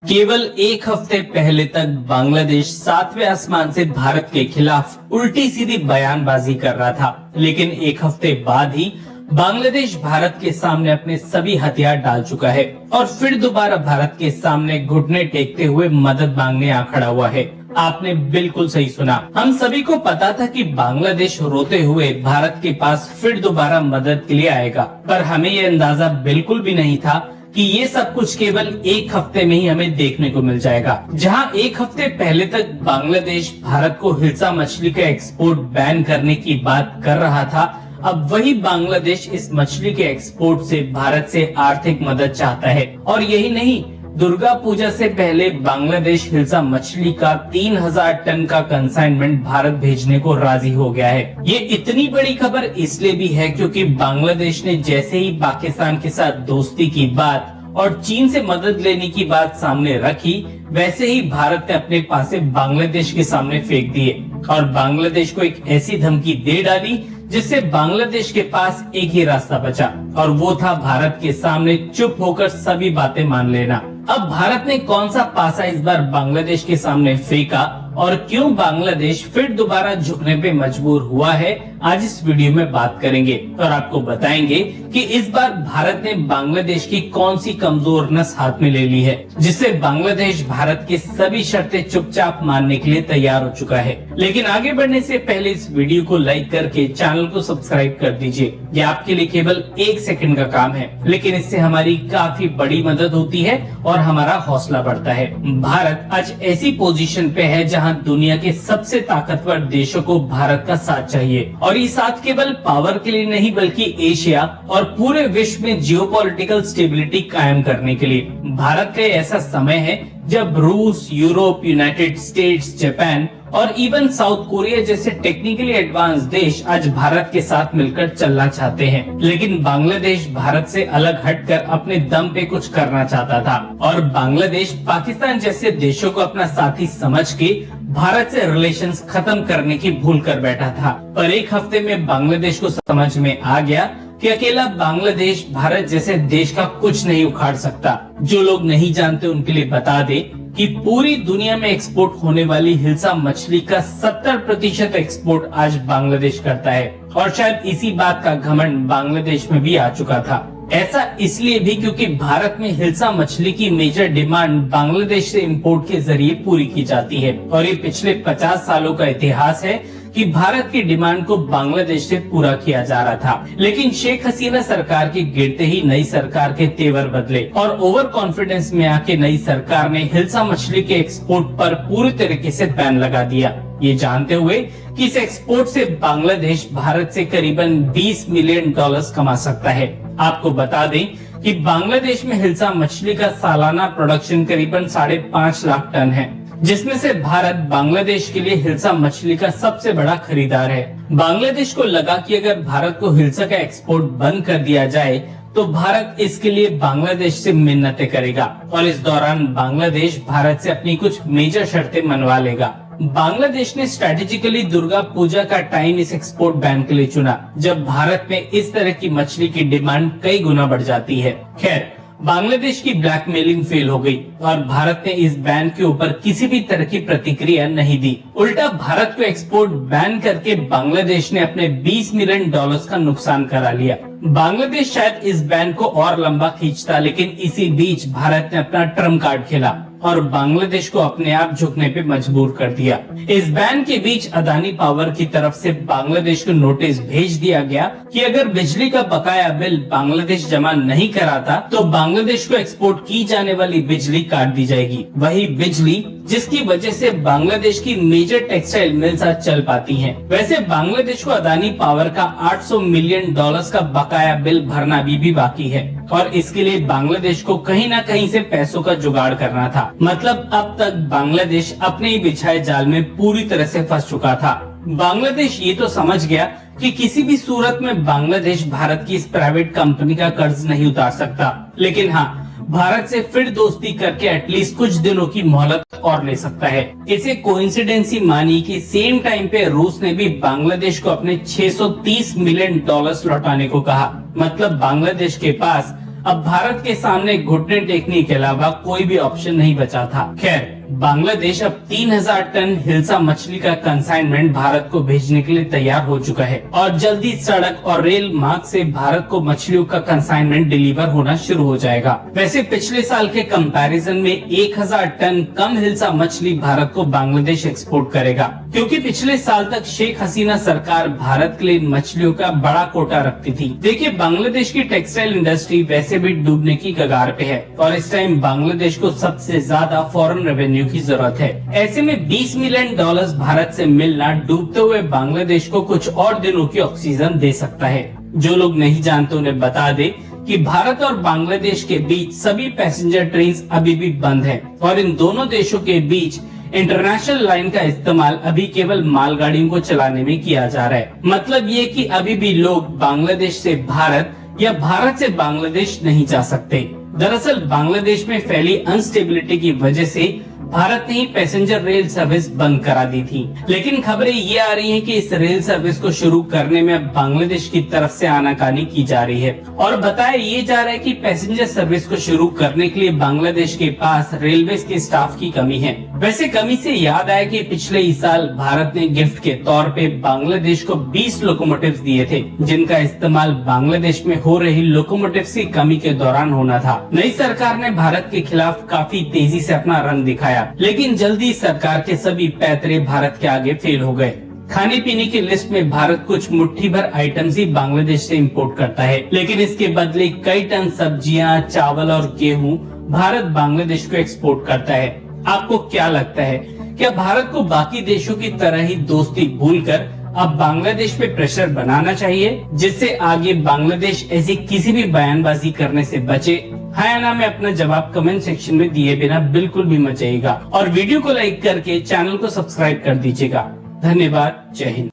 केवल एक हफ्ते पहले तक बांग्लादेश सातवें आसमान से भारत के खिलाफ उल्टी सीधी बयानबाजी कर रहा था, लेकिन एक हफ्ते बाद ही बांग्लादेश भारत के सामने अपने सभी हथियार डाल चुका है और फिर दोबारा भारत के सामने घुटने टेकते हुए मदद मांगने आ खड़ा हुआ है। आपने बिल्कुल सही सुना। हम सभी को पता था कि बांग्लादेश रोते हुए भारत के पास फिर दोबारा मदद के लिए आएगा, पर हमें ये अंदाजा बिल्कुल भी नहीं था कि ये सब कुछ केवल एक हफ्ते में ही हमें देखने को मिल जाएगा। जहां एक हफ्ते पहले तक बांग्लादेश भारत को हिल्सा मछली का एक्सपोर्ट बैन करने की बात कर रहा था, अब वही बांग्लादेश इस मछली के एक्सपोर्ट से भारत से आर्थिक मदद चाहता है। और यही नहीं, दुर्गा पूजा से पहले बांग्लादेश हिल्सा मछली का 3000 टन का कंसाइनमेंट भारत भेजने को राजी हो गया है। ये इतनी बड़ी खबर इसलिए भी है क्योंकि बांग्लादेश ने जैसे ही पाकिस्तान के साथ दोस्ती की बात और चीन से मदद लेने की बात सामने रखी, वैसे ही भारत ने अपने पासे बांग्लादेश के सामने फेंक दिए और बांग्लादेश को एक ऐसी धमकी दे डाली जिससे बांग्लादेश के पास एक ही रास्ता बचा, और वो था भारत के सामने चुप होकर सभी बातें मान लेना। अब भारत ने कौन सा पासा इस बार बांग्लादेश के सामने फेंका और क्यों बांग्लादेश फिर दोबारा झुकने पे मजबूर हुआ है, आज इस वीडियो में बात करेंगे और आपको बताएंगे कि इस बार भारत ने बांग्लादेश की कौन सी कमजोर नस हाथ में ले ली है, जिससे बांग्लादेश भारत की सभी शर्तें चुपचाप मानने के लिए तैयार हो चुका है। लेकिन आगे बढ़ने से पहले इस वीडियो को लाइक करके चैनल को सब्सक्राइब कर दीजिए। ये आपके लिए केवल 1 सेकंड का काम है, लेकिन इससे हमारी काफी बड़ी मदद होती है और हमारा हौसला बढ़ता है। भारत आज ऐसी पोजीशन पे है जहां दुनिया के सबसे ताकतवर देशों को भारत का साथ चाहिए, और ये साथ केवल पावर के लिए नहीं बल्कि एशिया और पूरे विश्व में जियोपॉलिटिकल स्टेबिलिटी कायम करने के लिए। भारत का ऐसा समय है जब रूस, यूरोप, यूनाइटेड स्टेट्स, जापान और इवन साउथ कोरिया जैसे टेक्निकली एडवांस देश आज भारत के साथ मिलकर चलना चाहते हैं, लेकिन बांग्लादेश भारत से अलग हटकर अपने दम पे कुछ करना चाहता था और बांग्लादेश पाकिस्तान जैसे देशों को अपना साथी समझ के भारत से रिलेशंस खत्म करने की भूल कर बैठा था। पर एक हफ्ते में बांग्लादेश को समझ में आ गया कि अकेला बांग्लादेश भारत जैसे देश का कुछ नहीं उखाड़ सकता। जो लोग नहीं जानते उनके लिए बता दे कि पूरी दुनिया में एक्सपोर्ट होने वाली हिल्सा मछली का 70% एक्सपोर्ट आज बांग्लादेश करता है, और शायद इसी बात का घमंड बांग्लादेश में भी आ चुका था। ऐसा इसलिए भी क्योंकि भारत में हिल्सा मछली की मेजर डिमांड बांग्लादेश से इंपोर्ट के जरिए पूरी की जाती है, और ये पिछले 50 सालों का इतिहास है कि भारत की डिमांड को बांग्लादेश से पूरा किया जा रहा था। लेकिन शेख हसीना सरकार के गिरते ही नई सरकार के तेवर बदले और ओवर कॉन्फिडेंस में आके नई सरकार ने हिल्सा मछली के एक्सपोर्ट पर पूरी तरीके से बैन लगा दिया, ये जानते हुए कि इस एक्सपोर्ट से बांग्लादेश भारत से करीबन $20 मिलियन कमा सकता है। आपको बता दें कि बांग्लादेश में हिल्सा मछली का सालाना प्रोडक्शन करीबन 5.5 लाख टन है, जिसमें से भारत बांग्लादेश के लिए हिल्सा मछली का सबसे बड़ा खरीदार है। बांग्लादेश को लगा कि अगर भारत को हिल्सा का एक्सपोर्ट बंद कर दिया जाए तो भारत इसके लिए बांग्लादेश से मिन्नतें करेगा, और इस दौरान बांग्लादेश भारत से अपनी कुछ मेजर शर्तें मनवा लेगा। बांग्लादेश ने स्ट्रेटेजिकली दुर्गा पूजा का टाइम इस एक्सपोर्ट बैन के लिए चुना, जब भारत में इस तरह की मछली की डिमांड कई गुना बढ़ जाती है। खैर, बांग्लादेश की ब्लैकमेलिंग फेल हो गई और भारत ने इस बैन के ऊपर किसी भी तरह की प्रतिक्रिया नहीं दी। उल्टा भारत को एक्सपोर्ट बैन करके बांग्लादेश ने अपने $20 मिलियन का नुकसान करा लिया। बांग्लादेश शायद इस बैन को और लंबा खींचता, लेकिन इसी बीच भारत ने अपना ट्रम्प कार्ड खेला और बांग्लादेश को अपने आप झुकने पे मजबूर कर दिया। इस बैन के बीच अदानी पावर की तरफ से बांग्लादेश को नोटिस भेज दिया गया कि अगर बिजली का बकाया बिल बांग्लादेश जमा नहीं कराता तो बांग्लादेश को एक्सपोर्ट की जाने वाली बिजली काट दी जाएगी। वही बिजली जिसकी वजह से बांग्लादेश की मेजर टेक्सटाइल मिल्स आज चल पाती हैं। वैसे बांग्लादेश को अदानी पावर का $800 मिलियन का बकाया बिल भरना भी बाकी है, और इसके लिए बांग्लादेश को कहीं ना कहीं से पैसों का जुगाड़ करना था। मतलब अब तक बांग्लादेश अपने ही बिछाए जाल में पूरी तरह से फंस चुका था। बांग्लादेश ये तो समझ गया कि किसी भी सूरत में बांग्लादेश भारत की इस प्राइवेट कंपनी का कर्ज नहीं उतार सकता, लेकिन हाँ, भारत से फिर दोस्ती करके एटलीस्ट कुछ दिनों की मोहलत और ले सकता है। इसे कोइंसिडेंस ही मानी कि सेम टाइम पे रूस ने भी बांग्लादेश को अपने $630 मिलियन लौटाने को कहा। मतलब बांग्लादेश के पास अब भारत के सामने घुटने टेकने के अलावा कोई भी ऑप्शन नहीं बचा था। खैर, बांग्लादेश अब 3000 टन हिल्सा मछली का कंसाइनमेंट भारत को भेजने के लिए तैयार हो चुका है और जल्दी सड़क और रेल मार्ग से भारत को मछलियों का कंसाइनमेंट डिलीवर होना शुरू हो जाएगा। वैसे पिछले साल के कंपैरिजन में 1000 टन कम हिल्सा मछली भारत को बांग्लादेश एक्सपोर्ट करेगा, क्योंकि पिछले साल तक शेख हसीना सरकार भारत के लिए मछलियों का बड़ा कोटा रखती थी। देखिए, बांग्लादेश की टेक्सटाइल इंडस्ट्री वैसे भी डूबने की कगार पे है और इस टाइम बांग्लादेश को सबसे ज्यादा फॉरेन रेवेन्यू की जरूरत है। ऐसे में $20 मिलियन भारत से मिलना डूबते हुए बांग्लादेश को कुछ और दिनों की ऑक्सीजन दे सकता है। जो लोग नहीं जानते उन्हें बता दे कि भारत और बांग्लादेश के बीच सभी पैसेंजर ट्रेन अभी भी बंद है और इन दोनों देशों के बीच इंटरनेशनल लाइन का इस्तेमाल अभी केवल मालगाड़ियों को चलाने में किया जा रहा है। मतलब ये कि अभी भी लोग बांग्लादेश से भारत या भारत से बांग्लादेश नहीं जा सकते। दरअसल बांग्लादेश में फैली अनस्टेबिलिटी की वजह से भारत ने पैसेंजर रेल सर्विस बंद करा दी थी, लेकिन खबरें ये आ रही हैं कि इस रेल सर्विस को शुरू करने में अब बांग्लादेश की तरफ से आनाकानी की जा रही है और बताया ये जा रहा है कि पैसेंजर सर्विस को शुरू करने के लिए बांग्लादेश के पास रेलवे के स्टाफ की कमी है। वैसे कमी से याद आया कि पिछले ही साल भारत ने गिफ्ट के तौर पे बांग्लादेश को 20 लोकोमोटिव्स दिए थे, जिनका इस्तेमाल बांग्लादेश में हो रही लोकोमोटिव्स की कमी के दौरान होना था। नई सरकार ने भारत के खिलाफ काफी तेजी से अपना रंग दिखाया, लेकिन जल्दी सरकार के सभी पैतरे भारत के आगे फेल हो गए। खाने पीने की लिस्ट में भारत कुछ मुट्ठी भर आइटम्स ही बांग्लादेश से इंपोर्ट करता है, लेकिन इसके बदले कई टन सब्जियां, चावल और गेहूं भारत बांग्लादेश को एक्सपोर्ट करता है। आपको क्या लगता है, क्या भारत को बाकी देशों की तरह ही दोस्ती भूलकर अब बांग्लादेश पे प्रेशर बनाना चाहिए, जिससे आगे बांग्लादेश ऐसी किसी भी बयानबाजी करने से बचे? हाँ या ना में अपना जवाब कमेंट सेक्शन में दिए बिना बिल्कुल भी मत जाइएगा और वीडियो को लाइक करके चैनल को सब्सक्राइब कर दीजिएगा। धन्यवाद। जय हिंद।